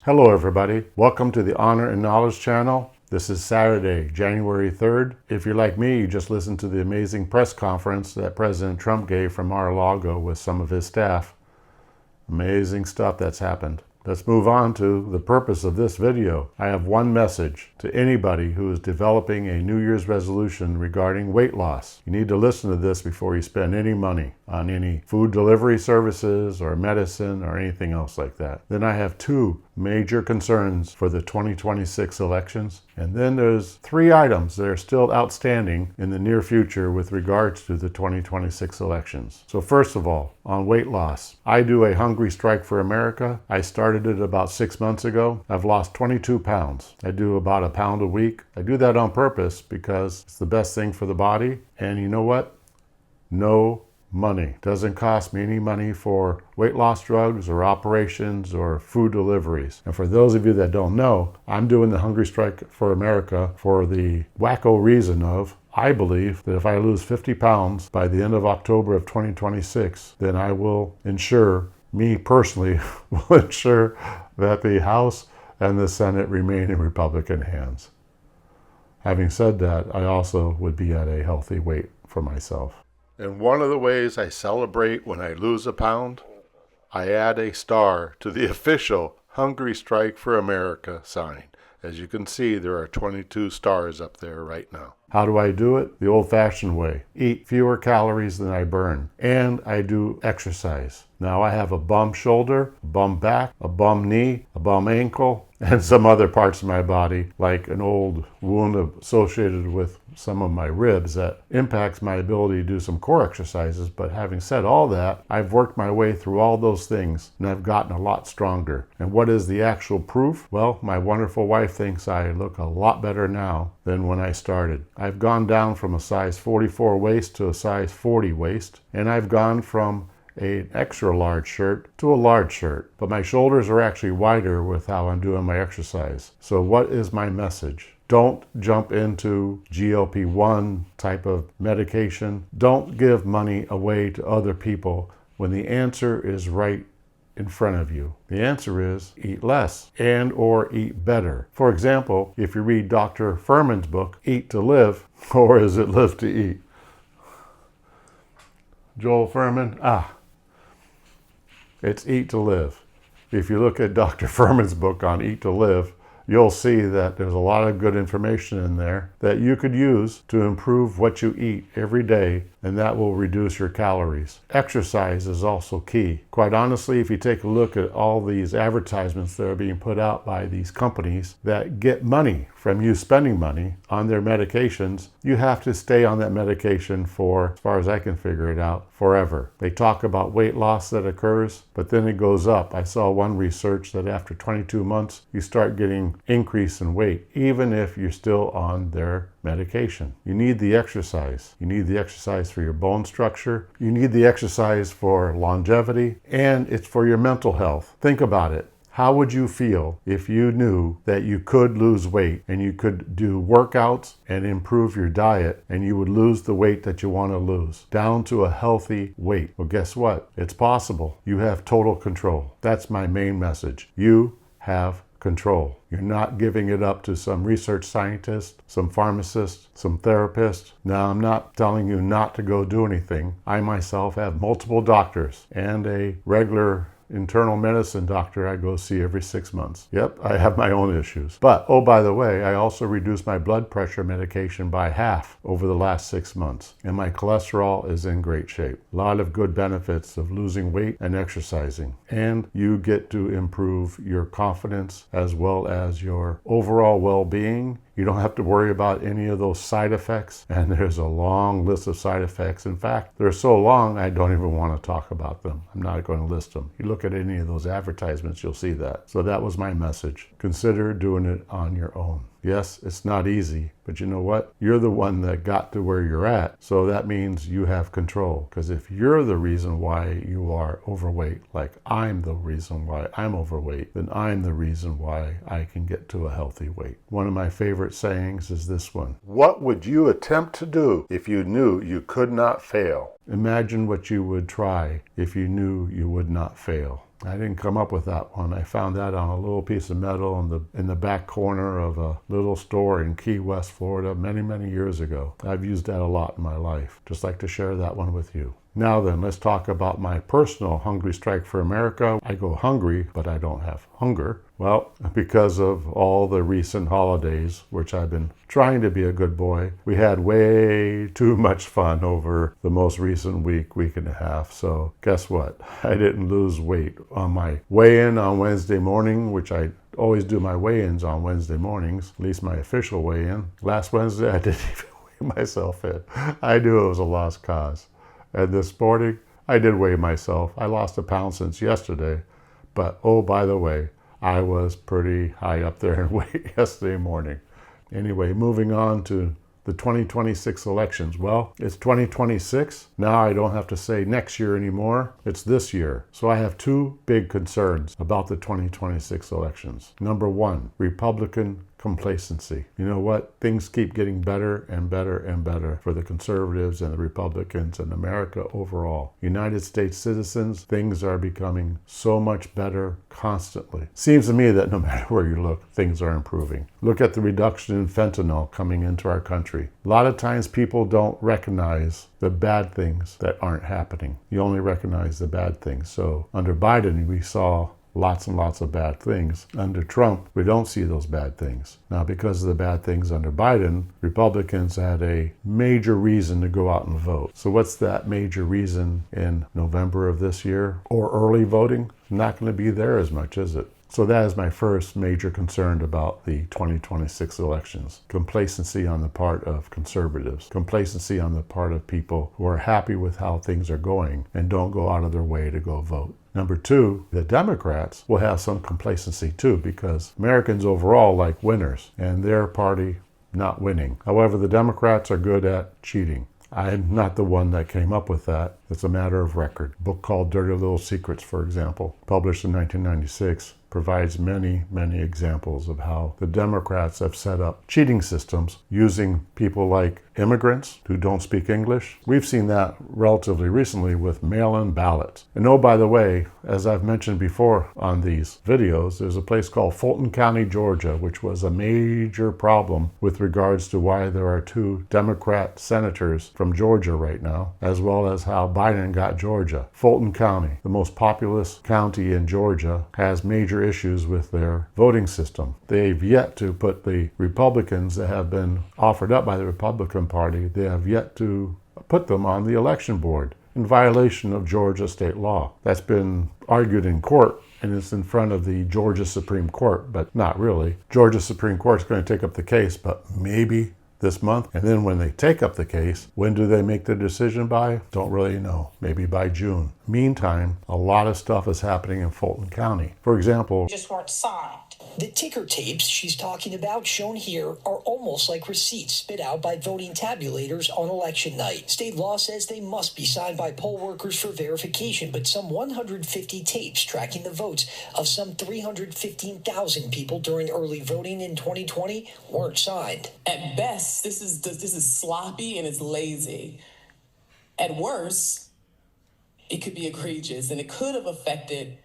Hello everybody, welcome to the Honor and Knowledge channel. This is Saturday, January 3rd. If you're like me, you just listened to the amazing press conference that President Trump gave from Mar-a-Lago with some of his staff. Amazing stuff that's happened. Let's move on to the purpose of this video. I have one message to anybody who is developing a New Year's resolution regarding weight loss. You need to listen to this before you spend any money on any food delivery services or medicine or anything else like that. Then I have two major concerns for the 2026 elections. And then there's three items that are still outstanding in the near future with regards to the 2026 elections. So first of all, on weight loss, I do a Hungry Strike for America. I started it about 6 months ago. I've lost 22 pounds. I do about a pound a week. I do that on purpose because it's the best thing for the body. And you know what? No money. Doesn't cost me any money for weight loss drugs or operations or food deliveries. And for those of you that don't know, I'm doing the Hungry Strike for America for the wacko reason of I believe that if I lose 50 pounds by the end of October of 2026, then I will ensure, me personally, will ensure that the House and the Senate remain in Republican hands. Having said that, I also would be at a healthy weight for myself. And one of the ways I celebrate when I lose a pound, I add a star to the official Hungry Strike for America sign. As you can see, there are 22 stars up there right now. How do I do it? The old-fashioned way. Eat fewer calories than I burn. And I do exercise. Now I have a bum shoulder, a bum back, a bum knee, a bum ankle, and some other parts of my body, like an old wound associated with some of my ribs that impacts my ability to do some core exercises. But having said all that, I've worked my way through all those things and I've gotten a lot stronger. And what is the actual proof? Well, my wonderful wife thinks I look a lot better now than when I started. I've gone down from a size 44 waist to a size 40 waist, and I've gone from an extra large shirt to a large shirt. But my shoulders are actually wider with how I'm doing my exercise. So what is my message? Don't jump into GLP-1 type of medication. Don't give money away to other people when the answer is right in front of you. The answer is eat less and or eat better. For example, if you read Dr. Furman's book, Eat to Live, or is it Live to Eat? Joel Furman? It's Eat to Live. If you look at Dr. Furman's book on Eat to Live, you'll see that there's a lot of good information in there that you could use to improve what you eat every day, and that will reduce your calories. Exercise is also key. Quite honestly, if you take a look at all these advertisements that are being put out by these companies that get money from you spending money on their medications, you have to stay on that medication for, as far as I can figure it out, forever. They talk about weight loss that occurs, but then it goes up. I saw one research that after 22 months, you start getting increase in weight, even if you're still on their medication. You need the exercise. You need the exercise for your bone structure. You need the exercise for longevity, and it's for your mental health. Think about it. How would you feel if you knew that you could lose weight and you could do workouts and improve your diet and you would lose the weight that you want to lose down to a healthy weight? Well, guess what? It's possible. You have total control. That's my main message. You have control. You're not giving it up to some research scientist, some pharmacist, some therapist. Now, I'm not telling you not to go do anything. I myself have multiple doctors and a regular internal medicine doctor I go see every 6 months. Yep, I have my own issues. But, oh, by the way, I also reduced my blood pressure medication by half over the last 6 months. And my cholesterol is in great shape. A lot of good benefits of losing weight and exercising. And you get to improve your confidence as well as your overall well-being. You don't have to worry about any of those side effects. And there's a long list of side effects. In fact, they're so long, I don't even want to talk about them. I'm not going to list them. You look at any of those advertisements, you'll see that. So that was my message. Consider doing it on your own. Yes, it's not easy, but you know what? You're the one that got to where you're at. So that means you have control. Because if you're the reason why you are overweight, like I'm the reason why I'm overweight, then I'm the reason why I can get to a healthy weight. One of my favorite sayings is this one. What would you attempt to do if you knew you could not fail? Imagine what you would try if you knew you would not fail. I didn't come up with that one. I found that on a little piece of metal in the back corner of a little store in Key West, Florida, many, many years ago. I've used that a lot in my life. Just like to share that one with you. Now then, let's talk about my personal hungry strike for America. I go hungry, but I don't have hunger. Well, because of all the recent holidays, which I've been trying to be a good boy, we had way too much fun over the most recent week and a half. So guess what? I didn't lose weight on my weigh-in on Wednesday morning, which I always do my weigh-ins on Wednesday mornings, at least my official weigh-in. Last Wednesday, I didn't even weigh myself in. I knew it was a lost cause. And this morning, I did weigh myself. I lost a pound since yesterday. But, oh, by the way, I was pretty high up there in weight yesterday morning. Anyway, moving on to the 2026 elections. Well, it's 2026. Now I don't have to say next year anymore. It's this year. So I have two big concerns about the 2026 elections. Number one, Republican complacency. You know what? Things keep getting better and better and better for the conservatives and the Republicans and America overall. United States citizens, things are becoming so much better constantly. Seems to me that no matter where you look, things are improving. Look at the reduction in fentanyl coming into our country. A lot of times people don't recognize the bad things that aren't happening. You only recognize the bad things. So under Biden, we saw lots and lots of bad things. Under Trump, we don't see those bad things. Now, because of the bad things under Biden, Republicans had a major reason to go out and vote. So what's that major reason in November of this year? Or early voting? Not going to be there as much, is it? So that is my first major concern about the 2026 elections. Complacency on the part of conservatives. Complacency on the part of people who are happy with how things are going and don't go out of their way to go vote. Number two, the Democrats will have some complacency too, because Americans overall like winners and their party not winning. However, the Democrats are good at cheating. I'm not the one that came up with that. It's a matter of record. A book called Dirty Little Secrets, for example, published in 1996, provides many, many examples of how the Democrats have set up cheating systems using people like immigrants who don't speak English. We've seen that relatively recently with mail-in ballots. And oh, by the way, as I've mentioned before on these videos, there's a place called Fulton County, Georgia, which was a major problem with regards to why there are two Democrat senators from Georgia right now, as well as how Biden got Georgia. Fulton County, the most populous county in Georgia, has major issues with their voting system. They've yet to put the Republicans that have been offered up by the Republican Party, they have yet to put them on the election board in violation of Georgia state law. That's been argued in court, and it's in front of the Georgia Supreme Court, but not really. Georgia Supreme Court is going to take up the case, but maybe this month. And then when they take up the case, when do they make the decision by? Don't really know. Maybe by June. Meantime, a lot of stuff is happening in Fulton County. For example, just weren't signed. The ticker tapes she's talking about, shown here, are almost like receipts spit out by voting tabulators on election night. State law says they must be signed by poll workers for verification, but some 150 tapes tracking the votes of some 315,000 people during early voting in 2020 weren't signed. At best, this is sloppy and it's lazy. At worst, it could be egregious and it could have affected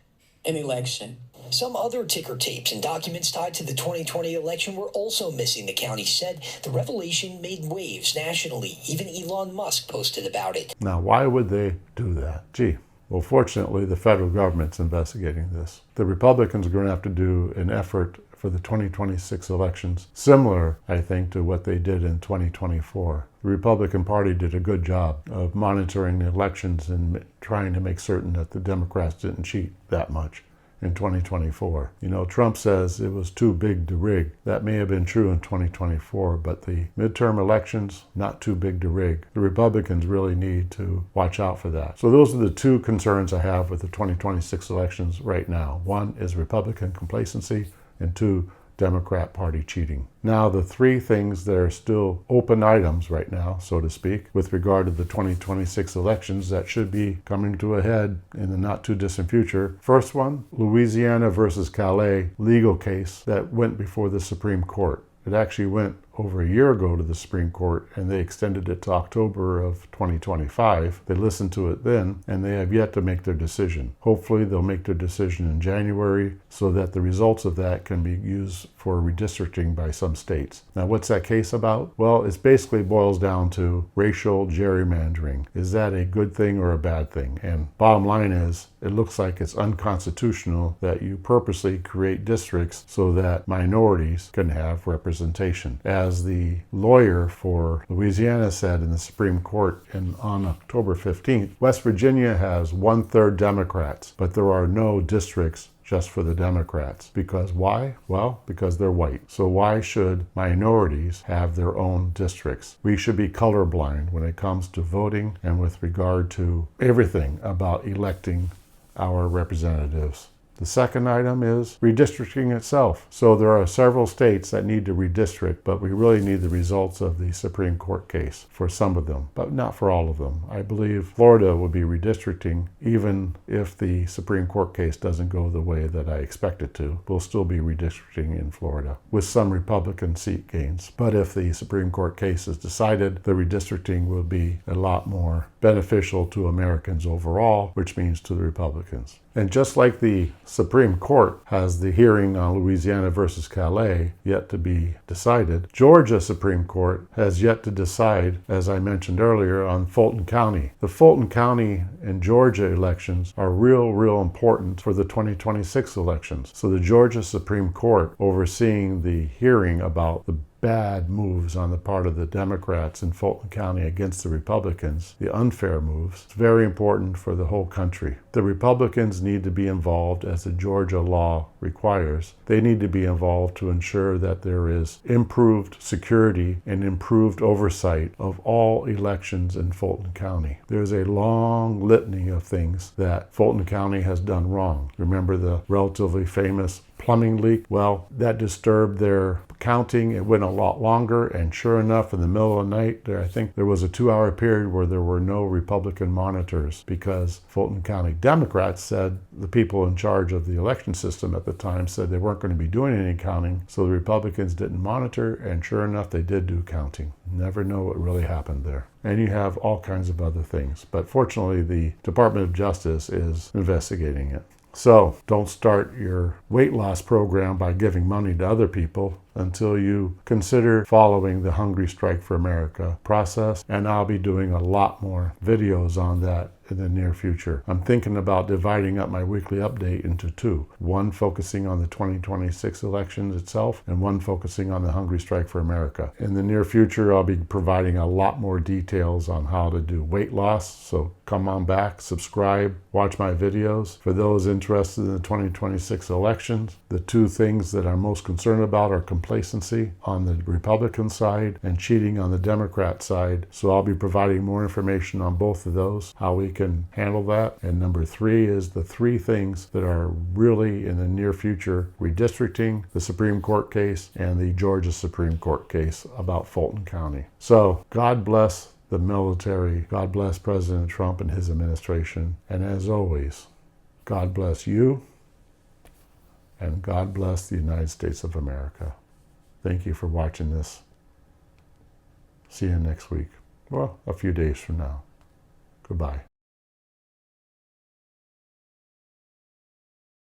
an election. Some other ticker tapes and documents tied to the 2020 election were also missing, the county said. The revelation made waves nationally. Even Elon Musk posted about it. Now, why would they do that? Gee, well, fortunately, the federal government's investigating this. The Republicans are going to have to do an effort for the 2026 elections, similar, I think, to what they did in 2024. The Republican Party did a good job of monitoring the elections and trying to make certain that the Democrats didn't cheat that much in 2024. You know, Trump says it was too big to rig. That may have been true in 2024, but the midterm elections, not too big to rig. The Republicans really need to watch out for that. So those are the two concerns I have with the 2026 elections right now. One is Republican complacency, and two, Democrat Party cheating. Now, the three things that are still open items right now, so to speak, with regard to the 2026 elections that should be coming to a head in the not too distant future. First one, Louisiana versus Calais legal case that went before the Supreme Court. It actually went over a year ago to the Supreme Court, and they extended it to October of 2025. They listened to it then, and they have yet to make their decision. Hopefully they'll make their decision in January so that the results of that can be used for redistricting by some states. Now, what's that case about? Well, it basically boils down to racial gerrymandering. Is that a good thing or a bad thing? And bottom line is, it looks like it's unconstitutional that you purposely create districts so that minorities can have representation. As the lawyer for Louisiana said in the Supreme Court on October 15th, West Virginia has 1/3 Democrats, but there are no districts just for the Democrats. Because why? Well, because they're white. So why should minorities have their own districts? We should be colorblind when it comes to voting and with regard to everything about electing our representatives. The second item is redistricting itself. So there are several states that need to redistrict, but we really need the results of the Supreme Court case for some of them, but not for all of them. I believe Florida will be redistricting even if the Supreme Court case doesn't go the way that I expect it to. We'll still be redistricting in Florida with some Republican seat gains. But if the Supreme Court case is decided, the redistricting will be a lot more beneficial to Americans overall, which means to the Republicans. And just like the Supreme Court has the hearing on Louisiana versus Calais yet to be decided, Georgia Supreme Court has yet to decide, as I mentioned earlier, on Fulton County. The Fulton County and Georgia elections are real important for the 2026 elections. So the Georgia Supreme Court overseeing the hearing about the bad moves on the part of the Democrats in Fulton County against the Republicans, the unfair moves, it's very important for the whole country. The Republicans need to be involved as the Georgia law requires. They need to be involved to ensure that there is improved security and improved oversight of all elections in Fulton County. There's a long litany of things that Fulton County has done wrong. Remember the relatively famous plumbing leak? Well, that disturbed their counting. It went a lot longer, and sure enough, in the middle of the night, I think there was a 2-hour period where there were no Republican monitors because Fulton County Democrats said, the people in charge of the election system at the time said they weren't going to be doing any counting, so the Republicans didn't monitor, and sure enough, they did do counting. Never know what really happened there. And you have all kinds of other things. But fortunately, the Department of Justice is investigating it. So don't start your weight loss program by giving money to other people until you consider following the Hungry Strike for America process. And I'll be doing a lot more videos on that in the near future. I'm thinking about dividing up my weekly update into two. One focusing on the 2026 elections itself, and one focusing on the Hungry Strike for America. In the near future, I'll be providing a lot more details on how to do weight loss. So come on back, subscribe, watch my videos. For those interested in the 2026 elections, the two things that I'm most concerned about are complacency on the Republican side and cheating on the Democrat side. So I'll be providing more information on both of those, how we can handle that. And number 3 is the 3 things that are really in the near future: redistricting, the Supreme Court case, and the Georgia Supreme Court case about Fulton County. So God bless the military. God bless President Trump and his administration. And as always, God bless you, and God bless the United States of America. Thank you for watching this. See you next week. Well, a few days from now. Goodbye.